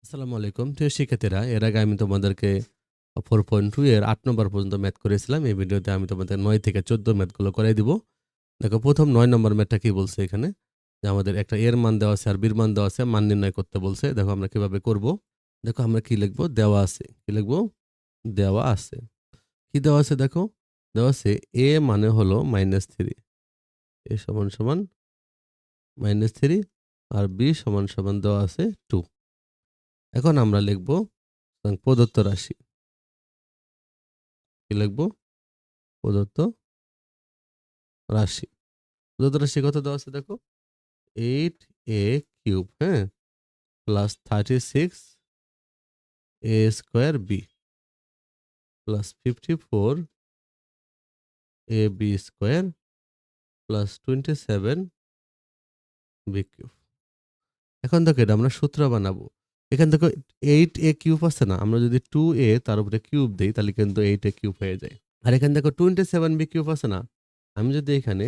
আসসালামু আলাইকুম। প্রিয় শিক্ষার্থীরা, এর আগে আমি তোমাদেরকে 4.2 এর ৮ নম্বর পর্যন্ত ম্যাথ করিয়েছিলাম। এই ভিডিওতে আমি তোমাদের ৯ থেকে ১৪ ম্যাথগুলো করাই দিব। দেখো, প্রথম ৯ নম্বর ম্যাথটা কি বলছে এখানে? যে আমাদের একটা এর মান দেওয়া আছে আর বির মান দেওয়া আছে, মান নির্ণয় করতে বলছে। দেখো আমরা কিভাবে করব? দেখো আমরা কি লিখব? দেওয়া আছে। কি লিখব? দেওয়া আছে। কি দেওয়া আছে দেখো? দেওয়া আছে a মানে হলো -3, a সমান সমান -3 আর b সমান সমান দেওয়া আছে 2। এখন আমরা লিখব প্রদত্ত রাশি। কি লিখব? প্রদত্ত রাশি। প্রদত্ত রাশি কত দেওয়া আছে দেখো? 8a কিউব, হ্যাঁ? Plus 36 a square b plus 54 ab square plus 27 b cube. এখন দেখো, এটা আমরা সূত্র বানাবো। এখান থেকে 8a কিউব আছে না? আমরা যদি 2a তার উপরে কিউব দেই তাহলে কিন্তু 8a কিউব হয়ে যায়। আর এখানে দেখো 27 b কিউব আছে না? আমি যদি এখানে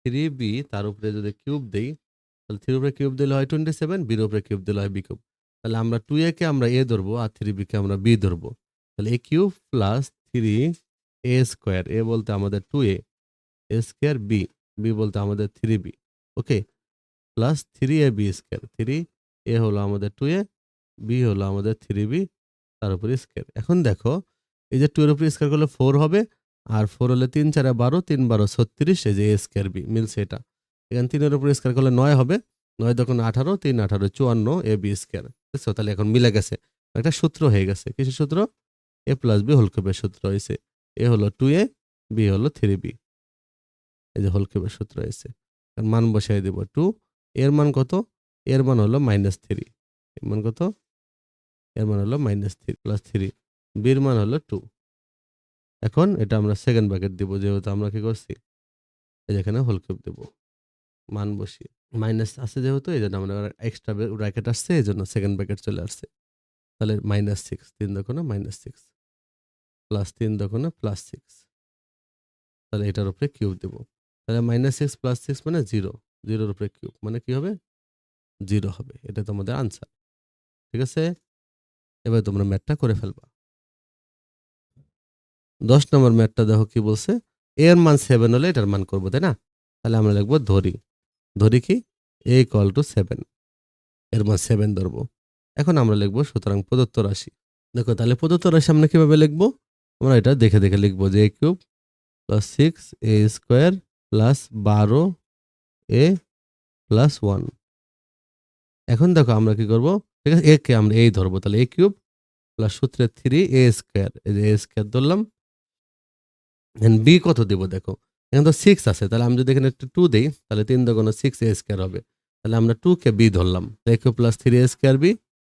3b তার উপরে যদি কিউব দেই, তাহলে 3 এর উপরে কিউব দিলে হয় 27, b এর উপরে কিউব দিলে হয় b কিউব। তাহলে আমরা 2a কে আমরা a ধরবো আর 3b কে আমরা b ধরবো। তাহলে a cube plus 3a square, a বলতে আমাদের 2a, a square b, b বলতে আমাদের 3b। ওকে, প্লাস 3ab স্কোয়ার, 3a হলো আমাদের 2a, b হলো আমাদের 3b, তার উপরে স্কোয়ার। এখন দেখো, এই যে 2 এর উপরে স্কোয়ার করলে 4 হবে, আর 4 হলে 3 4 12, 3 12 36, এই যে a স্কোয়ার b মিলছে এটা। এখানে 3 এর উপরে স্কোয়ার করলে 9 হবে, 9 দোকানে 18, 3 18 54 a b স্কোয়ার। বুঝছো? তাহলে এখন মিলে গেছে, একটা সূত্র হয়ে গেছে। কিসের সূত্র? a প্লাস b হোল কিউবের সূত্র হয়েছে। a হলো 2a, b হলো 3b। এই যে হোল কিউবের সূত্র হয়েছে। মান বসাই দেব 2। এর মান কত? এর মান হলো -3। এর মান কত? এর মান হলো -3 প্লাস 3। বির মান হলো 2। এখন এটা আমরা সেকেন্ড ব্র্যাকেট দিব, যেহেতু আমরা কি করছি, এই যে এখানে হোল কিউব দেব মান বসিয়ে। মাইনাস আছে যেহেতু, এই জন্য আমরা এক্সট্রা ব্র্যাকেট আসছে, এই জন্য সেকেন্ড ব্র্যাকেট চলে আসছে। তাহলে -6, 3 দোকানে -6 প্লাস 3 দোকানে +6। তাহলে এটার উপরে কিউব দেব। তাহলে -6 + 6 মানে 0, 0 এর উপরে কিউব মানে কি হবে? 0 হবে। এটা তোমাদের আনসার। ঠিক আছে? এবার তোমরা ম্যাথটা করে ফেলবা। 10 নম্বর ম্যাথটা দেখো কি বলছে? a এর মান 7 হলে এটার মান করব, তাই না? তাহলে আমরা লিখব ধরি। ধরি কি? a = 7। এর মান 7 ধরবো। এখন আমরা লিখব সুতরাং প্রদত্ত রাশি। দেখো, তাহলে প্রদত্ত রাশি আমরা কিভাবে লিখব? আমরা এটা দেখে দেখে লিখব যে a cube plus 6a square plus 12a plus 1। এখন দেখো আমরা কি করব? ঠিক আছে, a কে আমরা এই ধরবো। তাহলে a কিউব প্লাস সূত্রে 3a স্কোয়ার, এই যে a স্কোয়ার ধরলাম। বি কত দেব দেখো? এখানে তো 6 আছে। তাহলে আমি যদি এখানে একটু 2 দেই, তাহলে 3 দোগুণে 6a স্কোয়ার হবে। তাহলে আমরা 2 কে b ধরলাম। a cube plus 3a square b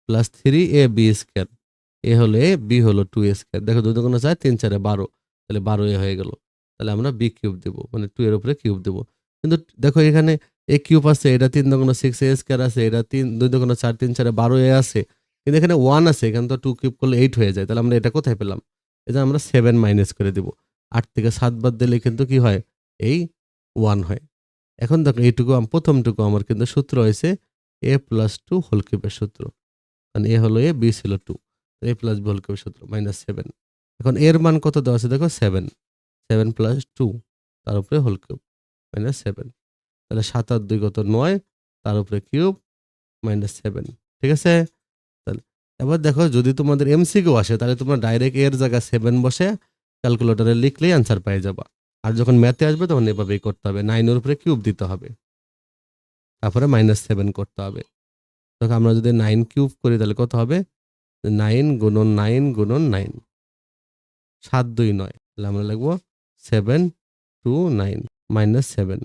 plus 3ab square. a হলো a, b হলো 2a স্কোয়ার। দেখো 2 দোগুণে 4, 3 4 12, তাহলে 12a হয়ে গেল। তাহলে আমরা b কিউব দেব, মানে 2 এর উপরে কিউব দেব। কিন্তু দেখো এখানে a কিউব আছে, এটা 3 দোগুণে 6a স্কোয়ার আছে, এটা 2 দোগুণে 4, 3 4 12a আছে। কিন্তু এখানে 1 আছে, এখানে তো 2 কিউব করলে 8 হয়ে যায়। তাহলে আমরা এটা কোথায় পেলাম? এটা আমরা 7 মাইনাস করে দেব। 8 থেকে 7 বাদ দিলে কিন্তু কি হয়? এই 1 হয়। এখন দেখো, এইটুকু প্রথমটুকু আমার কিন্তু সূত্র হয়েছে a প্লাস 2 হোল কিউবের সূত্র। মানে a হলো a, b ছিল 2। a প্লাস b হোল কিউবের সূত্র -7। এখন এর মান কত দেওয়া আছে দেখো? 7। 7 প্লাস 2 তার উপরে হোল কিউব -7। তাহলে 7 আর 2 কত? 9, তার উপরে কিউব -7। ঠিক আছে? তাহলে এবার দেখো, যদি তোমাদের এমসিকিউ আসে তাহলে তোমরা ডাইরেক্ট এর জায়গায় 7 বসে ক্যালকুলেটরে লিখলেই অ্যান্সার পেয়ে যাবা। আর যখন ম্যাথে আসবে তখন এভাবেই করতে হবে। 9 এর উপরে কিউব দিতে হবে, তারপরে -7 করতে হবে। দেখো, আমরা যদি 9 কিউব করি তাহলে কত হবে? 9 গুণন 9 গুণন 9, 7 2 9। তাহলে আমরা লিখবো 7 2 9 -7।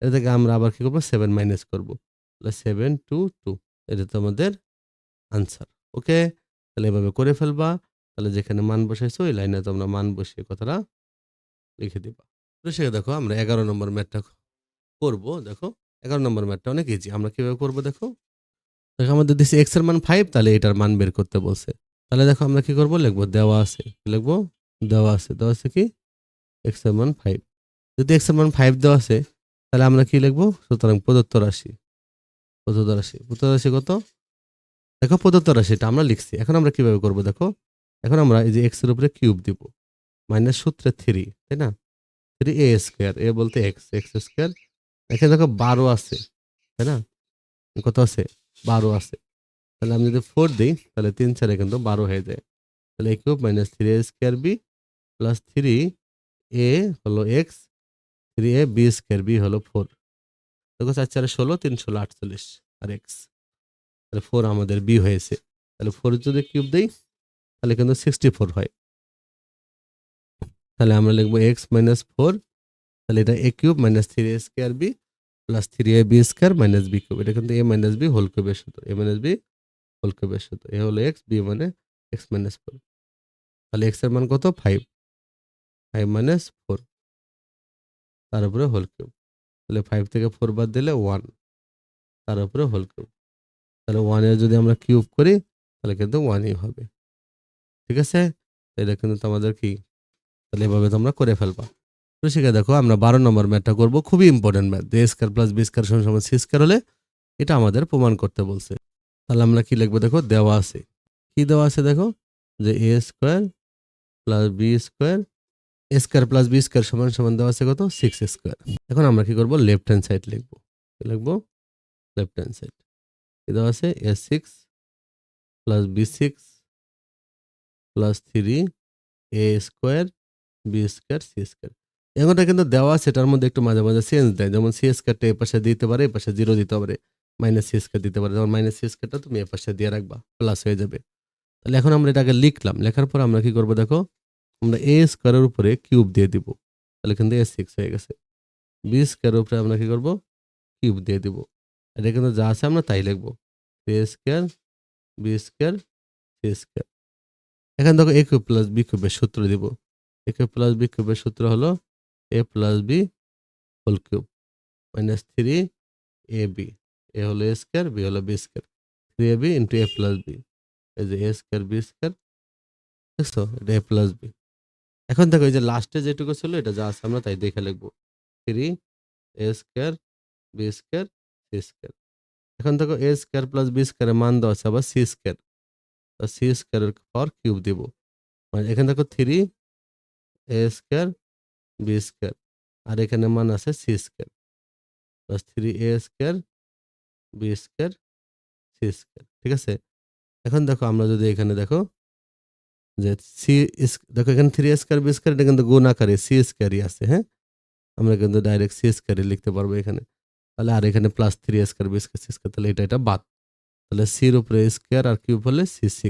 এটা থেকে আমরা আবার কি করবো? 7 মাইনাস করবো। তাহলে 7 2 2, এটা তোমাদের আনসার। ওকে, তাহলে এভাবে করে ফেলবা। তাহলে যেখানে মান বসাইছো ওই লাইনে তোমরা মান বসিয়ে কথাটা লিখে দিবা। তো সে দেখো, আমরা 11 নম্বর ম্যাথটা করব। দেখো, 11 নম্বর ম্যাথটা অনেক ইজি। আমরা কিভাবে করব দেখো? দেখো, আমাদের দিছে x এর মান 5, তাহলে এটার মান বের করতে বলছে। তাহলে দেখো আমরা কি করব? লিখবো দেওয়া আছে। কি লিখবো? দেওয়া আছে। দেওয়া আছে কি? x এর মান 5। যদি x এর মান 5 দেওয়া আছে, তাহলে আমরা কি লিখবো? সুতরাং প্রদত্ত রাশি। প্রদত্ত রাশি কত? দেখো প্রদত্ত রাশিটা আমরা লিখছি। এখন আমরা কিভাবে করব দেখো। এখন আমরা এই যে x এর উপরে কিউব দিব। মাইনাস সূত্রে 3, তাই না? 3a স্কয়ার, a বলতে x, x স্কয়ার। এখানে দেখো 12 আছে, তাই না? কত আছে? 12 আছে। তাহলে আমি যদি 4 দেই তাহলে 3 4 কিন্তু 12 হয়ে যায়। তাহলে a cube minus 3a square b plus 3a হলো x, 3a b square b হলো 4। দেখো 4 4 16, 3 16 48 আর x। তাহলে 4 আমাদের b হয়েছে। তাহলে 4 যদি কিউব দেই তাহলে কিন্তু 64 হয়। তাহলে আমরা লিখবো x মাইনাস 4, তাহলে এটা a cube minus 3a square b plus 3ab square minus b cube. এটা কিন্তু a মাইনাস b হোল কিউবের সূত্র। a মাইনাস b হোল কিউবের সূত্র। a হলো x, b মানে x মাইনাস 4। তাহলে x এর মান কত? 5, 5 মাইনাস 4 তার উপরে হোল কিউব। তাহলে 5 থেকে 4 বাদ দিলে 1 তার উপরে হোল কিউব। তাহলে 1 এর যদি আমরা কিউব করি তাহলে কিন্তু 1ই হবে। ঠিক আছে? এটা কিন্তু আমাদের কি? তাহলে এভাবে তোমরা করে ফেলবা। তো শিখে দেখো আমরা 12 নম্বর ম্যাথটা করব। খুবই important math. a square plus b square সমান c স্কয়ার হলে এটা আমাদের প্রমাণ করতে বলছে। তাহলে আমরা কি লিখবো দেখো, দেওয়া আছে। কি দেওয়া আছে দেখো, যে a square plus b square, a square plus b square সমান সমান দেওয়া আছে কত? 6 স্কয়ার। এখন আমরা কি করব, লেফট হ্যান্ড সাইড লিখবো। কি লিখবো? Left hand side. কি দেওয়া আছে? a6 plus b6 plus 3a square b square c square. এগুলোটা কিন্তু দেওয়া আছে, এটার মধ্যে একটু মাঝে মাঝে চেঞ্জ দেয়। যেমন c স্কয়ারটা এ পাশে দিতে পারে, এ পাশে 0 দিতে পারে, মাইনাস c স্কয়ার দিতে পারে। যেমন মাইনাস c স্কয়ারটা তুমি এ পাশে দিয়ে রাখবা, প্লাস হয়ে যাবে। তাহলে এখন আমরা এটাকে লিখলাম। লেখার পর আমরা কি করব দেখো, আমরা a স্কয়ারের উপরে কিউব দিয়ে দিব। তাহলে কিন্তু a6 হয়ে গেছে। b স্কয়ারের উপরে আমরা কি করব, কিউব দিয়ে দিব। এটা কিন্তু যা আছে আমরা তাই লিখবো। a square b square c square. এখন দেখো a কিউব প্লাস b কিউবের সূত্র দিব। a কিউব প্লাস b কিউবের সূত্র হলো a plus b whole cube minus 3ab। a হলো a স্কয়ার, b হলো b square. 3ab into a plus b। এই যে a স্কয়ার b স্কয়ার, দেখছো? এটা a প্লাস b। এখন দেখো এই যে লাস্টে যেটুকু ছিল এটা যা আছে আমরা তাই দেখে লিখবো। 3a square b square c square. এখন দেখো a স্কয়ার প্লাস b স্কয়ারের মান দেওয়া আছে আবার c স্কয়ার। c স্কয়ারের পাওয়ার কিউব দিব। মানে এখানে দেখো 3a স্কয়ার b স্কয়ার আর এখানে মান আছে c square plus 3a square b square c square. ঠিক আছে? এখন দেখো আমরা যদি এখানে দেখো যে দেখো এখানে 3a স্কয়ার b স্কয়ার এটা কিন্তু গুণ আকারে c স্কয়ারই আছে, হ্যাঁ? আমরা কিন্তু ডাইরেক্ট c স্কয়ারই লিখতে পারবো এখানে। তাহলে আর এখানে plus 3a square b square c square, তাহলে এটা বাদ। তাহলে c এর উপরে স্কয়ার আর কিউব হলে c6।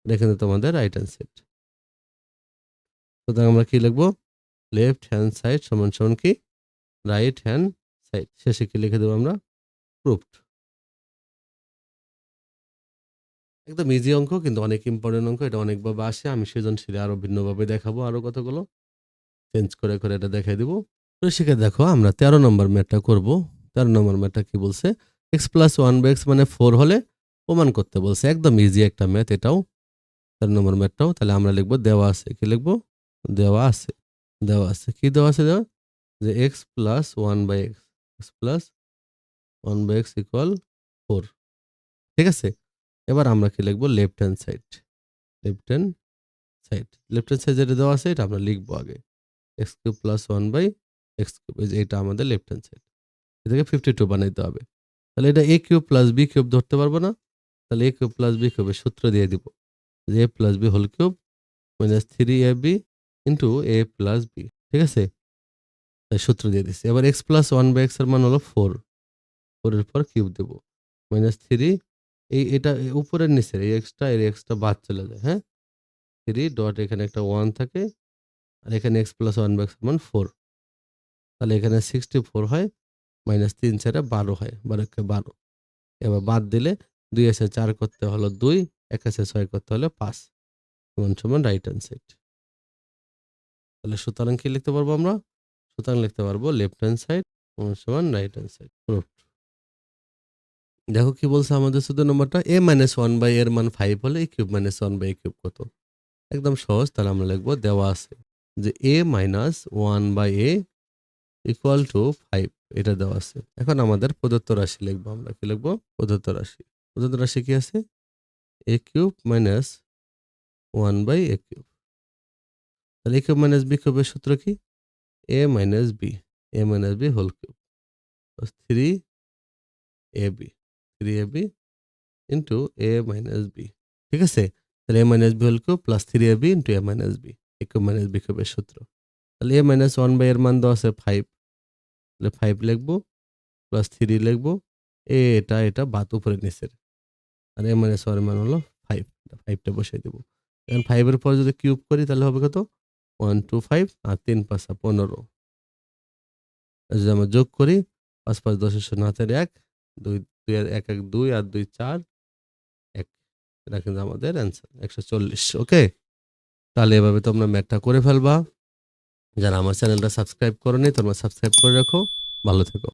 এটা কিন্তু তোমাদের রাইট হ্যান্ড সাইড। সুতরাং আমরা কি লিখবো, লেফট হ্যান্ড সাইড সমান সমান কি, রাইট হ্যান্ড সাইড। শেষে কি লিখে দেবো আমরা, প্রুফড। একদম ইজি অঙ্ক, কিন্তু অনেক ইম্পর্টেন্ট অঙ্ক। এটা অনেকভাবে আসে, আমি সৃজনশীলে আরো ভিন্নভাবে দেখাবো, আরো কতগুলো চেঞ্জ করে করে এটা দেখাই দিব। তো শিখে দেখো আমরা 13 নম্বর ম্যাথটা করব। 13 নম্বর ম্যাথটা কি বলছে, x প্লাস 1/x মানে 4 হলে প্রমাণ করতে বলছে। একদম ইজি একটা ম্যাথ এটাও, 13 নম্বর ম্যাথটাও। তাহলে আমরা লিখবো দেওয়া আছে। কি লিখবো, দেওয়া আছে। দেওয়া আছে, কি দেওয়া আছে, দেওয়া যে x plus 1/x, x plus 1/x equal 4। ঠিক আছে? এবার আমরা কি লিখবো, left hand side. Left hand side, left hand side যেটা দেওয়া আছে এটা আমরা লিখবো আগে। x cube plus 1/x cube, এই যে এটা আমাদের লেফট হ্যান্ড সাইড। এটাকে 52 বানাইতে হবে। তাহলে এটা a cube plus b cube ধরতে পারবো না? তাহলে a কিউব প্লাস b কিউবের সূত্র দিয়ে দিব, যে a plus b whole cube minus 3ab into a plus b। ঠিক আছে? তাই সূত্র দিয়ে দিচ্ছি। এবার x প্লাস 1/x এর মান হলো 4। 4 এর পর কিউব দেব মাইনাস 3, এটা উপরের নিচের এই এক্সট্রা বাদ চলে যায়, হ্যাঁ? 3 ডট এখানে একটা 1 থাকে আর এখানে x প্লাস 1/x এর মান 4। তাহলে এখানে 64 হয়, মাইনাস 3 4 12 হয়, 12 কে 12। এবার বাদ দিলে 2 আছে 4 করতে হলো 2, 1 আছে 6 করতে হলো 5 সমান সমান রাইট হ্যান্ড সাইড। তাহলে সুতরাং কি লিখতে পারবো আমরা, সুতরাং লিখতে পারবো লেফট হ্যান্ড সাইড সমান সমান রাইট হ্যান্ড সাইড। দেখো কি বলছে আমাদের 14 নম্বরটা, a মাইনাস 1/a এর মান 5 হলে a cube minus 1/a cube কত? একদম সহজ। তাহলে আমরা লিখবো দেওয়া আছে যে a minus 1/a equal to 5, এটা দেওয়া আছে। এখন আমাদের প্রদত্ত রাশি লিখবো। আমরা কি লিখবো, প্রদত্ত রাশি। উদ্যত রাশি কি আছে? a cube minus 1/a cube. তাহলে a কিউব মাইনাস b কিউবের সূত্র কি? a minus b, a minus b whole cube plus 3ab, 3ab into a minus b। ঠিক আছে? তাহলে a minus b whole cube plus 3ab into a minus b, a cube minus b কিউবের সূত্র। তাহলে a minus 1 এর মান দেওয়া আছে 5, তাহলে 5 লিখবো প্লাস 3 লিখবো, এটা বাদ উপরে নিচের, আর a মাইনাস 1 এর মান হলো 5, 5টা বসাই দেবো। এখন 5 এর পর যদি কিউব করি তাহলে হবে কত? 1 2 5 আর 3 5 15। যদি আমরা যোগ করি 5 5 10 শূন্য হাতের 1, 2 2 আর 1 1 2 আর 2 4 1। এটা কিন্তু আমাদের অ্যান্সার 140। ওকে, তাহলে এভাবে তোমরা ম্যাথটা করে ফেলবা। যারা আমার চ্যানেলটা সাবস্ক্রাইব করোনি তোমরা সাবস্ক্রাইব করে রাখো। ভালো থেকো।